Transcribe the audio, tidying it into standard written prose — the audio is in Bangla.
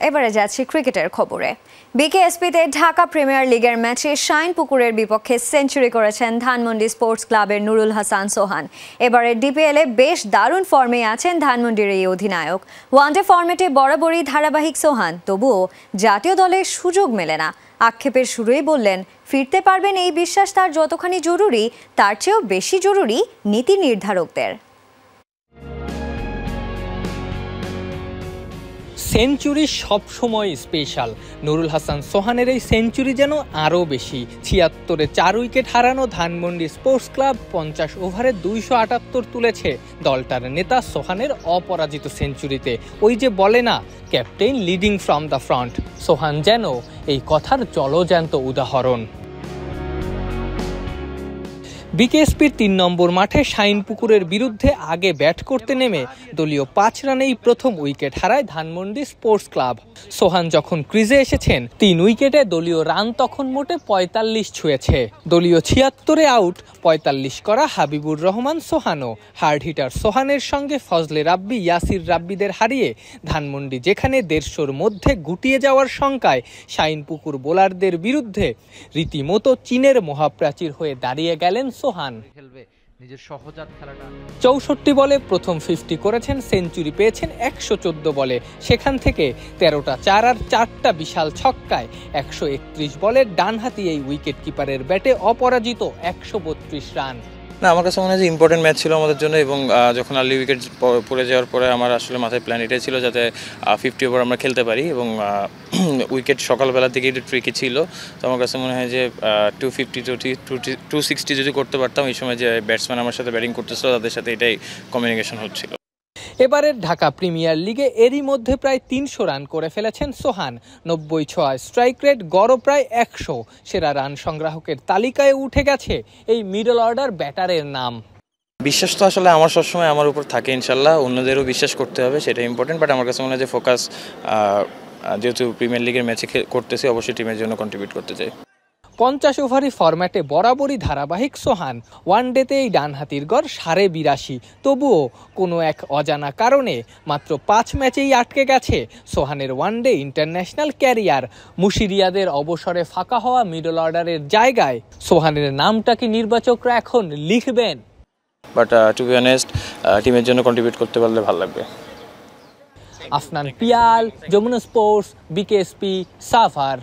এবারে যাচ্ছি ক্রিকেটের খবরে। বিকেএসপিতে ঢাকা প্রিমিয়ার লিগের ম্যাচে শাইনপুকুরের বিপক্ষে সেঞ্চুরি করেছেন ধানমন্ডি স্পোর্টস ক্লাবের নুরুল হাসান সোহান। এবারে ডিপিএলে বেশ দারুণ ফর্মে আছেন ধানমন্ডির এই অধিনায়ক। ওয়ানডে ফরম্যাটে বরাবরই ধারাবাহিক সোহান, তবুও জাতীয় দলে সুযোগ মেলে না। আক্ষেপের শুরুই বললেন, ফিরতে পারবেন এই বিশ্বাস তার যতখানি জরুরি, তার চেয়েও বেশি জরুরি নীতি নির্ধারকদের। সেঞ্চুরি সবসময় স্পেশাল। নুরুল হাসান সোহানের এই সেঞ্চুরি যেন আরও বেশি। ৭৬-এ ৪ উইকেট হারানো ধানমন্ডি স্পোর্টস ক্লাব ৫০ ওভারে ২৭৮ তুলেছে। দলটার নেতা সোহানের অপরাজিত সেঞ্চুরিতে ওই যে বলে না, captain leading from the front, Sohan যেন এই কথার জলজ্যান্ত উদাহরণ। বিকেএসপির ৩ নম্বর মাঠে শাইনপুকুরের বিরুদ্ধে আগে ব্যাট করতে নেমে দলীয় ৫ রানেই প্রথম উইকেট হারায় ধানমন্ডি স্পোর্টস ক্লাব। সোহান যখন ক্রিজে এসেছেন ৩ উইকেটে দলীয় রান তখন মোটে ৪৫ ছুঁয়েছে। দলীয় ৭৬-এ আউট ৪৫ করা হাবিবুর রহমান সোহানও। হার্ড হিটার সোহানের সঙ্গে ফজলে রাব্বি, ইয়াসির রাব্বিদের হারিয়ে ধানমন্ডি যেখানে ১৫০-র মধ্যে গুটিয়ে যাওয়ার শঙ্কায় শাইনপুকুর বোলারদের বিরুদ্ধে রীতিমতো চীনের মহাপ্রাচীর হয়ে দাঁড়িয়ে গেলেন সোহান। ৬৪ বলে প্রথম 50 করেছেন, সেঞ্চুরি পেয়েছেন ১১৪ বলে। সেখান থেকে ১৩টা ৪ আর ৪টা বিশাল ছক্কায় ১৩১ বলে ডানহাতি এই উইকেট কিপারের ব্যাটে অপরাজিত ১৩২ রান। না, আমার কাছে মনে হয় যে ইম্পর্টেন্ট ম্যাচ ছিল আমাদের জন্য, এবং যখন আর্লি উইকেট পড়ে যাওয়ার পরে আমার আসলে মাথায় প্ল্যান এটাই ছিল যাতে 50 ওভার আমরা খেলতে পারি, এবং উইকেট সকালবেলা থেকে একটু ট্রিকি ছিল। তো আমার কাছে মনে হয় যে 260 যদি করতে পারতাম, এই সময় যে ব্যাটসম্যান আমার সাথে ব্যাটিং করতেছিল তাদের সাথে এটাই কমিউনিকেশন হচ্ছিল। এবারের ঢাকা প্রিমিয়ার লিগে এরই মধ্যে প্রায় ৩০০ রান করে ফেলেছেন সোহান। ৯০-৬ স্ট্রাইক রেট, গড় প্রায় ১০০। সেরা রান সংগ্রাহকের তালিকায় উঠে গেছে এই মিডল অর্ডার ব্যাটারের নাম। বিশ্বাস তো আসলে আমার সবসময় আমার উপর থাকে, ইনশাল্লাহ অন্যদেরও বিশ্বাস করতে হবে, সেটা ইম্পর্টেন্ট। বাট আমার কাছে মনে হয় যে ফোকাস, যেহেতু প্রিমিয়ার লিগের ম্যাচে করতেছি, অবশ্যই টিমের জন্য কন্ট্রিবিউট করতে চাই। ৫০ ওভারি ফরম্যাটে বরাবরই ধারাবাহিক সোহান। ওয়ানডেতে এই ডানহাতির গড় ৮২.৫। তবুও কোনো এক অজানা কারণে মাত্র ৫ ম্যাচেই আটকে গেছে সোহানের ওয়ানডে ইন্টারন্যাশনাল ক্যারিয়ার। মুশিরিয়াদের অবসরে ফাঁকা হওয়া মিডল অর্ডারের জায়গায় সোহানের নামটা কি নির্বাচকরা এখন লিখবেন? বাট টু বি অনেস্ট, টিমের জন্য কন্ট্রিবিউট করতে পারলে ভালো লাগবে। Afnan Piyal, Jamuna sports, BKSP, Savar.